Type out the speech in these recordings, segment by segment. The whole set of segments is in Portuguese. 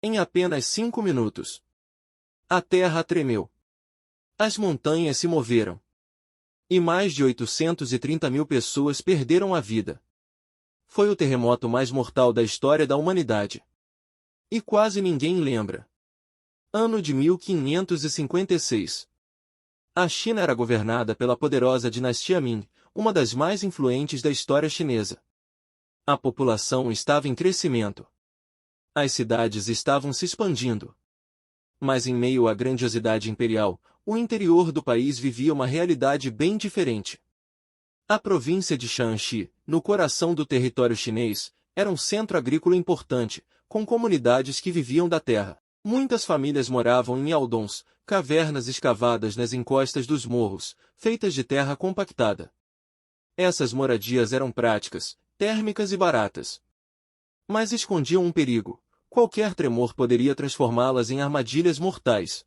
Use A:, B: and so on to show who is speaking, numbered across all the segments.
A: Em apenas 5 minutos, a terra tremeu. As montanhas se moveram. E mais de 830 mil pessoas perderam a vida. Foi o terremoto mais mortal da história da humanidade. E quase ninguém lembra. Ano de 1556. A China era governada pela poderosa dinastia Ming, uma das mais influentes da história chinesa. A população estava em crescimento. As cidades estavam se expandindo. Mas em meio à grandiosidade imperial, o interior do país vivia uma realidade bem diferente. A província de Shaanxi, no coração do território chinês, era um centro agrícola importante, com comunidades que viviam da terra. Muitas famílias moravam em miaodons, cavernas escavadas nas encostas dos morros, feitas de terra compactada. Essas moradias eram práticas, térmicas e baratas. Mas escondiam um perigo. Qualquer tremor poderia transformá-las em armadilhas mortais.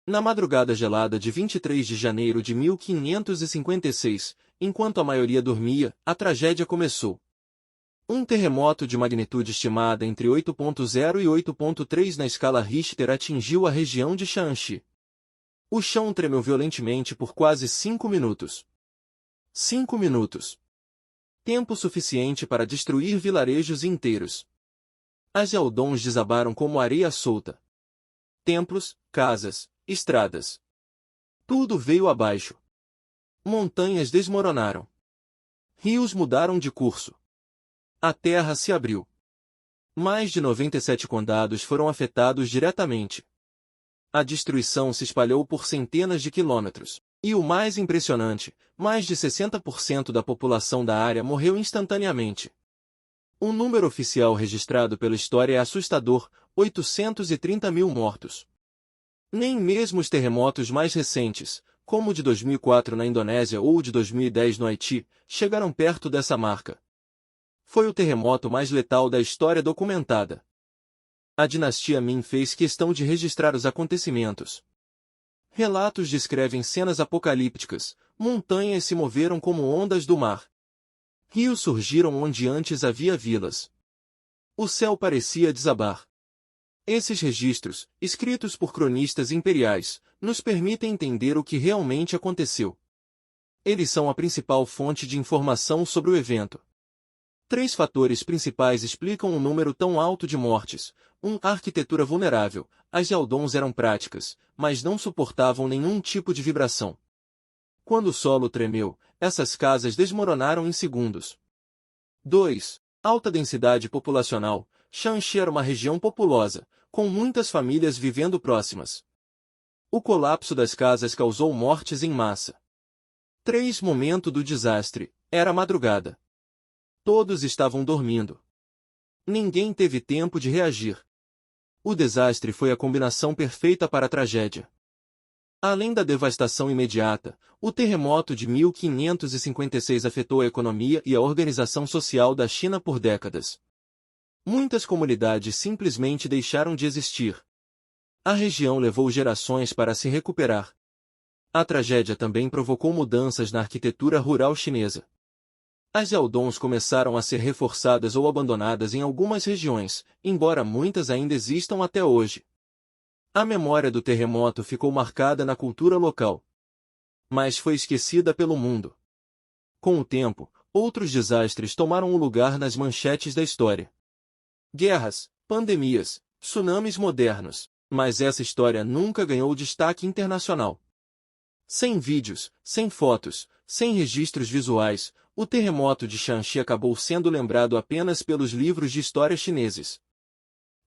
A: Na madrugada gelada de 23 de janeiro de 1556, enquanto a maioria dormia, a tragédia começou. Um terremoto de magnitude estimada entre 8.0 e 8.3 na escala Richter atingiu a região de Shaanxi. O chão tremeu violentamente por quase 5 minutos. 5 minutos. Tempo suficiente para destruir vilarejos inteiros. As Yaodons desabaram como areia solta. Templos, casas, estradas. Tudo veio abaixo. Montanhas desmoronaram. Rios mudaram de curso. A terra se abriu. Mais de 97 condados foram afetados diretamente. A destruição se espalhou por centenas de quilômetros. E o mais impressionante, mais de 60% da população da área morreu instantaneamente. O número oficial registrado pela história é assustador, 830 mil mortos. Nem mesmo os terremotos mais recentes, como o de 2004 na Indonésia ou o de 2010 no Haiti, chegaram perto dessa marca. Foi o terremoto mais letal da história documentada. A dinastia Ming fez questão de registrar os acontecimentos. Relatos descrevem cenas apocalípticas, montanhas se moveram como ondas do mar. Rios surgiram onde antes havia vilas. O céu parecia desabar. Esses registros, escritos por cronistas imperiais, nos permitem entender o que realmente aconteceu. Eles são a principal fonte de informação sobre o evento. 3 fatores principais explicam um número tão alto de mortes. 1. A arquitetura vulnerável. As Yaodons eram práticas, mas não suportavam nenhum tipo de vibração. Quando o solo tremeu, essas casas desmoronaram em segundos. 2. Alta densidade populacional. Shaanxi era uma região populosa, com muitas famílias vivendo próximas. O colapso das casas causou mortes em massa. 3. Momento do desastre. Era madrugada. Todos estavam dormindo. Ninguém teve tempo de reagir. O desastre foi a combinação perfeita para a tragédia. Além da devastação imediata, o terremoto de 1556 afetou a economia e a organização social da China por décadas. Muitas comunidades simplesmente deixaram de existir. A região levou gerações para se recuperar. A tragédia também provocou mudanças na arquitetura rural chinesa. As Yaodons começaram a ser reforçadas ou abandonadas em algumas regiões, embora muitas ainda existam até hoje. A memória do terremoto ficou marcada na cultura local. Mas foi esquecida pelo mundo. Com o tempo, outros desastres tomaram o lugar nas manchetes da história. Guerras, pandemias, tsunamis modernos, mas essa história nunca ganhou destaque internacional. Sem vídeos, sem fotos, sem registros visuais, o terremoto de Shaanxi acabou sendo lembrado apenas pelos livros de história chineses.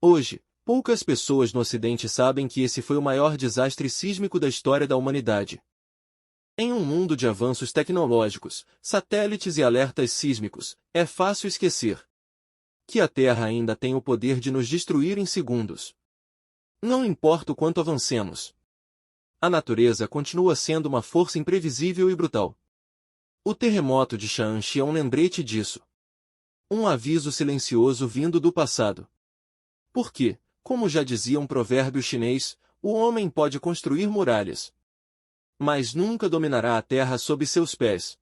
A: Hoje, poucas pessoas no Ocidente sabem que esse foi o maior desastre sísmico da história da humanidade. Em um mundo de avanços tecnológicos, satélites e alertas sísmicos, é fácil esquecer que a Terra ainda tem o poder de nos destruir em segundos. Não importa o quanto avancemos. A natureza continua sendo uma força imprevisível e brutal. O terremoto de Shaanxi é um lembrete disso. Um aviso silencioso vindo do passado. Porque, como já dizia um provérbio chinês, o homem pode construir muralhas, mas nunca dominará a terra sob seus pés.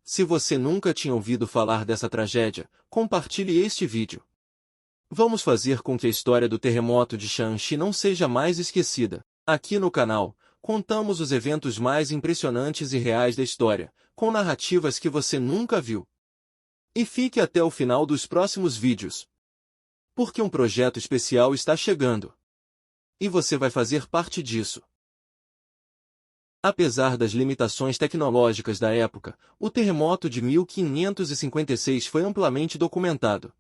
A: Se você nunca tinha ouvido falar dessa tragédia, compartilhe este vídeo. Vamos fazer com que a história do terremoto de Shanxi não seja mais esquecida. Aqui no canal, contamos os eventos mais impressionantes e reais da história, com narrativas que você nunca viu. E fique até o final dos próximos vídeos, porque um projeto especial está chegando. E você vai fazer parte disso. Apesar das limitações tecnológicas da época, o terremoto de 1556 foi amplamente documentado.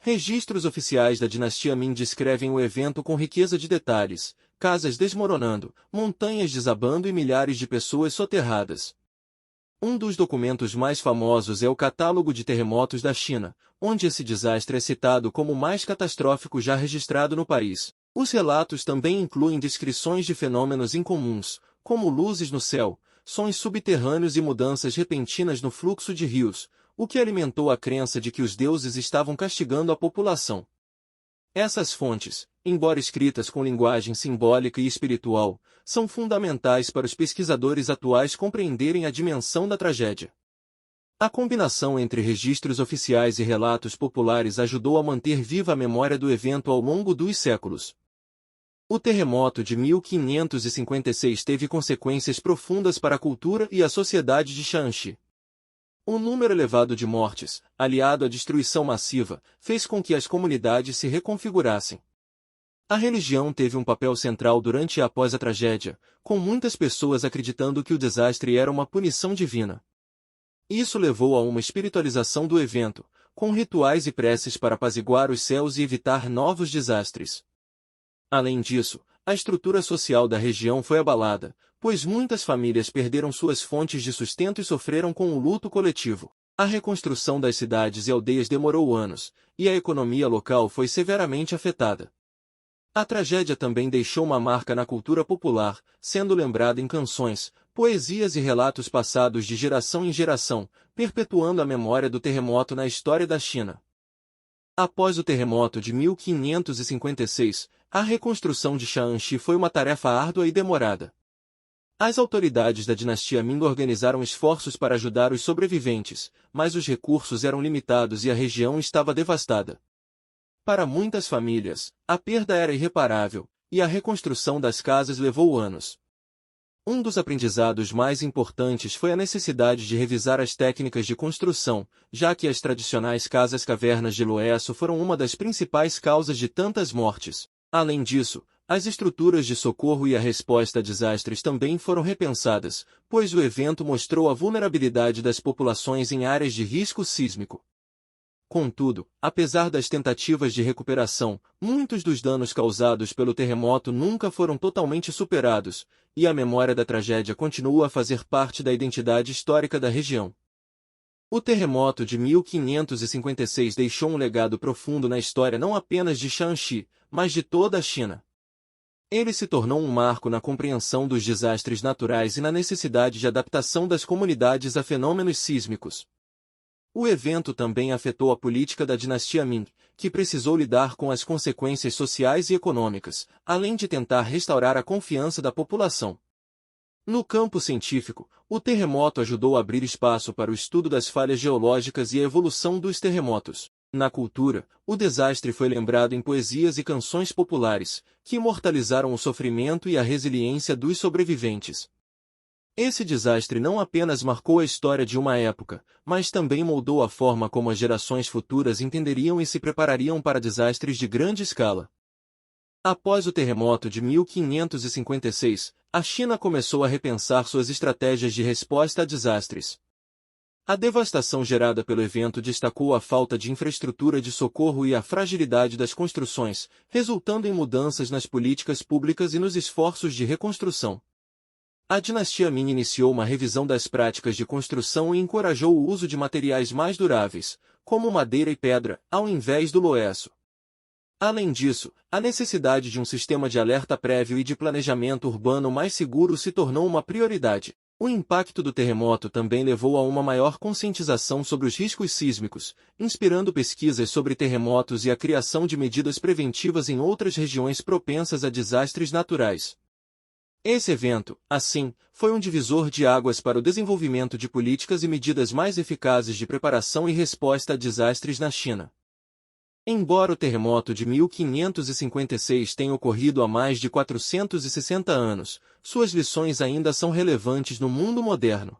A: Registros oficiais da dinastia Ming descrevem o evento com riqueza de detalhes: casas desmoronando, montanhas desabando e milhares de pessoas soterradas. Um dos documentos mais famosos é o Catálogo de Terremotos da China, onde esse desastre é citado como o mais catastrófico já registrado no país. Os relatos também incluem descrições de fenômenos incomuns, como luzes no céu, sons subterrâneos e mudanças repentinas no fluxo de rios, o que alimentou a crença de que os deuses estavam castigando a população. Essas fontes, embora escritas com linguagem simbólica e espiritual, são fundamentais para os pesquisadores atuais compreenderem a dimensão da tragédia. A combinação entre registros oficiais e relatos populares ajudou a manter viva a memória do evento ao longo dos séculos. O terremoto de 1556 teve consequências profundas para a cultura e a sociedade de Shanxi. Um número elevado de mortes, aliado à destruição massiva, fez com que as comunidades se reconfigurassem. A religião teve um papel central durante e após a tragédia, com muitas pessoas acreditando que o desastre era uma punição divina. Isso levou a uma espiritualização do evento, com rituais e preces para apaziguar os céus e evitar novos desastres. Além disso, a estrutura social da região foi abalada, pois muitas famílias perderam suas fontes de sustento e sofreram com o luto coletivo. A reconstrução das cidades e aldeias demorou anos, e a economia local foi severamente afetada. A tragédia também deixou uma marca na cultura popular, sendo lembrada em canções, poesias e relatos passados de geração em geração, perpetuando a memória do terremoto na história da China. Após o terremoto de 1556, a reconstrução de Shanxi foi uma tarefa árdua e demorada. As autoridades da dinastia Ming organizaram esforços para ajudar os sobreviventes, mas os recursos eram limitados e a região estava devastada. Para muitas famílias, a perda era irreparável, e a reconstrução das casas levou anos. Um dos aprendizados mais importantes foi a necessidade de revisar as técnicas de construção, já que as tradicionais casas-cavernas de Loesso foram uma das principais causas de tantas mortes. Além disso, as estruturas de socorro e a resposta a desastres também foram repensadas, pois o evento mostrou a vulnerabilidade das populações em áreas de risco sísmico. Contudo, apesar das tentativas de recuperação, muitos dos danos causados pelo terremoto nunca foram totalmente superados, e a memória da tragédia continua a fazer parte da identidade histórica da região. O terremoto de 1556 deixou um legado profundo na história não apenas de Shanxi, mas de toda a China. Ele se tornou um marco na compreensão dos desastres naturais e na necessidade de adaptação das comunidades a fenômenos sísmicos. O evento também afetou a política da dinastia Ming, que precisou lidar com as consequências sociais e econômicas, além de tentar restaurar a confiança da população. No campo científico, o terremoto ajudou a abrir espaço para o estudo das falhas geológicas e a evolução dos terremotos. Na cultura, o desastre foi lembrado em poesias e canções populares, que imortalizaram o sofrimento e a resiliência dos sobreviventes. Esse desastre não apenas marcou a história de uma época, mas também moldou a forma como as gerações futuras entenderiam e se preparariam para desastres de grande escala. Após o terremoto de 1556, a China começou a repensar suas estratégias de resposta a desastres. A devastação gerada pelo evento destacou a falta de infraestrutura de socorro e a fragilidade das construções, resultando em mudanças nas políticas públicas e nos esforços de reconstrução. A dinastia Ming iniciou uma revisão das práticas de construção e encorajou o uso de materiais mais duráveis, como madeira e pedra, ao invés do loeço. Além disso, a necessidade de um sistema de alerta prévio e de planejamento urbano mais seguro se tornou uma prioridade. O impacto do terremoto também levou a uma maior conscientização sobre os riscos sísmicos, inspirando pesquisas sobre terremotos e a criação de medidas preventivas em outras regiões propensas a desastres naturais. Esse evento, assim, foi um divisor de águas para o desenvolvimento de políticas e medidas mais eficazes de preparação e resposta a desastres na China. Embora o terremoto de 1556 tenha ocorrido há mais de 460 anos, suas lições ainda são relevantes no mundo moderno.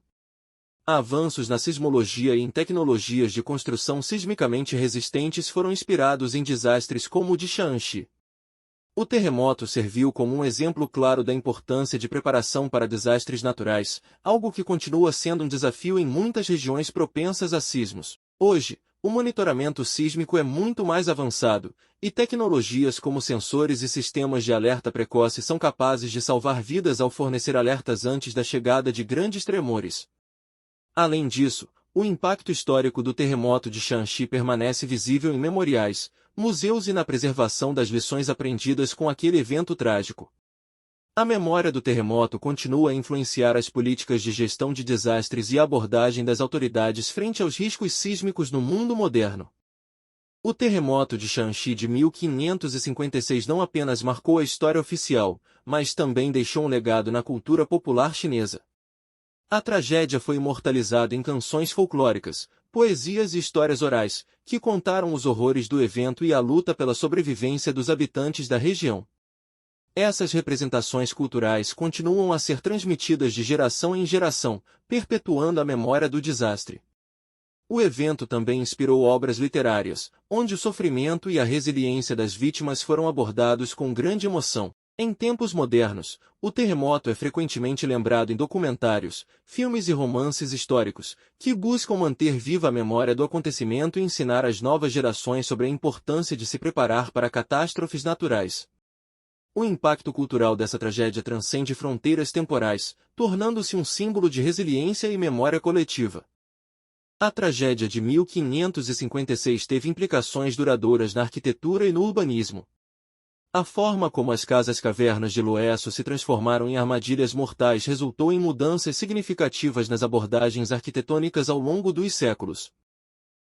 A: Avanços na sismologia e em tecnologias de construção sismicamente resistentes foram inspirados em desastres como o de Shanxi. O terremoto serviu como um exemplo claro da importância de preparação para desastres naturais, algo que continua sendo um desafio em muitas regiões propensas a sismos. Hoje, o monitoramento sísmico é muito mais avançado, e tecnologias como sensores e sistemas de alerta precoce são capazes de salvar vidas ao fornecer alertas antes da chegada de grandes tremores. Além disso, o impacto histórico do terremoto de Shanxi permanece visível em memoriais, museus e na preservação das lições aprendidas com aquele evento trágico. A memória do terremoto continua a influenciar as políticas de gestão de desastres e a abordagem das autoridades frente aos riscos sísmicos no mundo moderno. O terremoto de Shanxi de 1556 não apenas marcou a história oficial, mas também deixou um legado na cultura popular chinesa. A tragédia foi imortalizada em canções folclóricas, poesias e histórias orais, que contaram os horrores do evento e a luta pela sobrevivência dos habitantes da região. Essas representações culturais continuam a ser transmitidas de geração em geração, perpetuando a memória do desastre. O evento também inspirou obras literárias, onde o sofrimento e a resiliência das vítimas foram abordados com grande emoção. Em tempos modernos, o terremoto é frequentemente lembrado em documentários, filmes e romances históricos, que buscam manter viva a memória do acontecimento e ensinar às novas gerações sobre a importância de se preparar para catástrofes naturais. O impacto cultural dessa tragédia transcende fronteiras temporais, tornando-se um símbolo de resiliência e memória coletiva. A tragédia de 1556 teve implicações duradouras na arquitetura e no urbanismo. A forma como as casas-cavernas de Loesso se transformaram em armadilhas mortais resultou em mudanças significativas nas abordagens arquitetônicas ao longo dos séculos.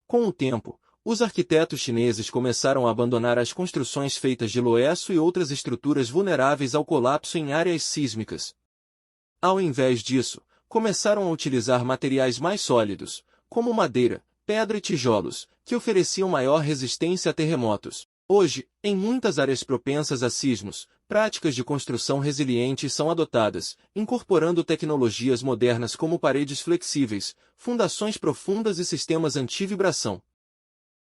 A: Com o tempo, os arquitetos chineses começaram a abandonar as construções feitas de Loesso e outras estruturas vulneráveis ao colapso em áreas sísmicas. Ao invés disso, começaram a utilizar materiais mais sólidos, como madeira, pedra e tijolos, que ofereciam maior resistência a terremotos. Hoje, em muitas áreas propensas a sismos, práticas de construção resilientes são adotadas, incorporando tecnologias modernas como paredes flexíveis, fundações profundas e sistemas anti-vibração.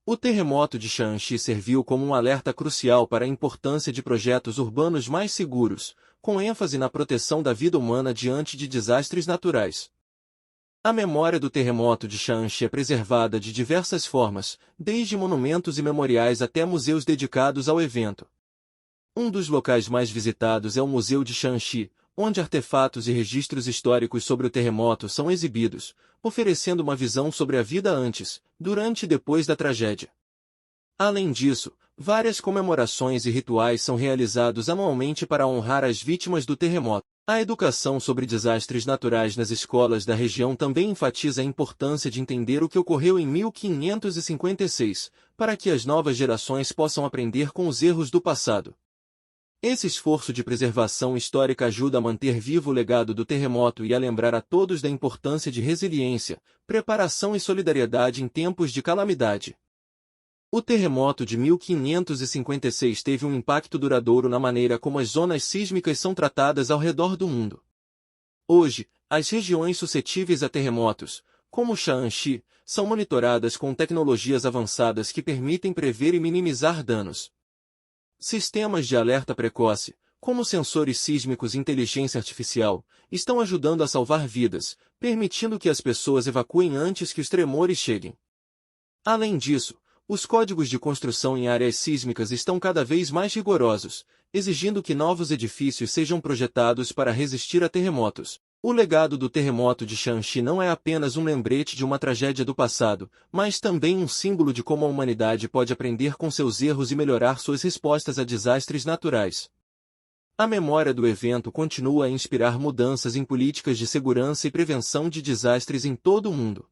A: O terremoto de Shanxi serviu como um alerta crucial para a importância de projetos urbanos mais seguros, com ênfase na proteção da vida humana diante de desastres naturais. A memória do terremoto de Shanxi é preservada de diversas formas, desde monumentos e memoriais até museus dedicados ao evento. Um dos locais mais visitados é o Museu de Shanxi, onde artefatos e registros históricos sobre o terremoto são exibidos, oferecendo uma visão sobre a vida antes, durante e depois da tragédia. Além disso, várias comemorações e rituais são realizados anualmente para honrar as vítimas do terremoto. A educação sobre desastres naturais nas escolas da região também enfatiza a importância de entender o que ocorreu em 1556, para que as novas gerações possam aprender com os erros do passado. Esse esforço de preservação histórica ajuda a manter vivo o legado do terremoto e a lembrar a todos da importância de resiliência, preparação e solidariedade em tempos de calamidade. O terremoto de 1556 teve um impacto duradouro na maneira como as zonas sísmicas são tratadas ao redor do mundo. Hoje, as regiões suscetíveis a terremotos, como Shanxi, são monitoradas com tecnologias avançadas que permitem prever e minimizar danos. Sistemas de alerta precoce, como sensores sísmicos e inteligência artificial, estão ajudando a salvar vidas, permitindo que as pessoas evacuem antes que os tremores cheguem. Além disso, os códigos de construção em áreas sísmicas estão cada vez mais rigorosos, exigindo que novos edifícios sejam projetados para resistir a terremotos. O legado do terremoto de Shanxi não é apenas um lembrete de uma tragédia do passado, mas também um símbolo de como a humanidade pode aprender com seus erros e melhorar suas respostas a desastres naturais. A memória do evento continua a inspirar mudanças em políticas de segurança e prevenção de desastres em todo o mundo.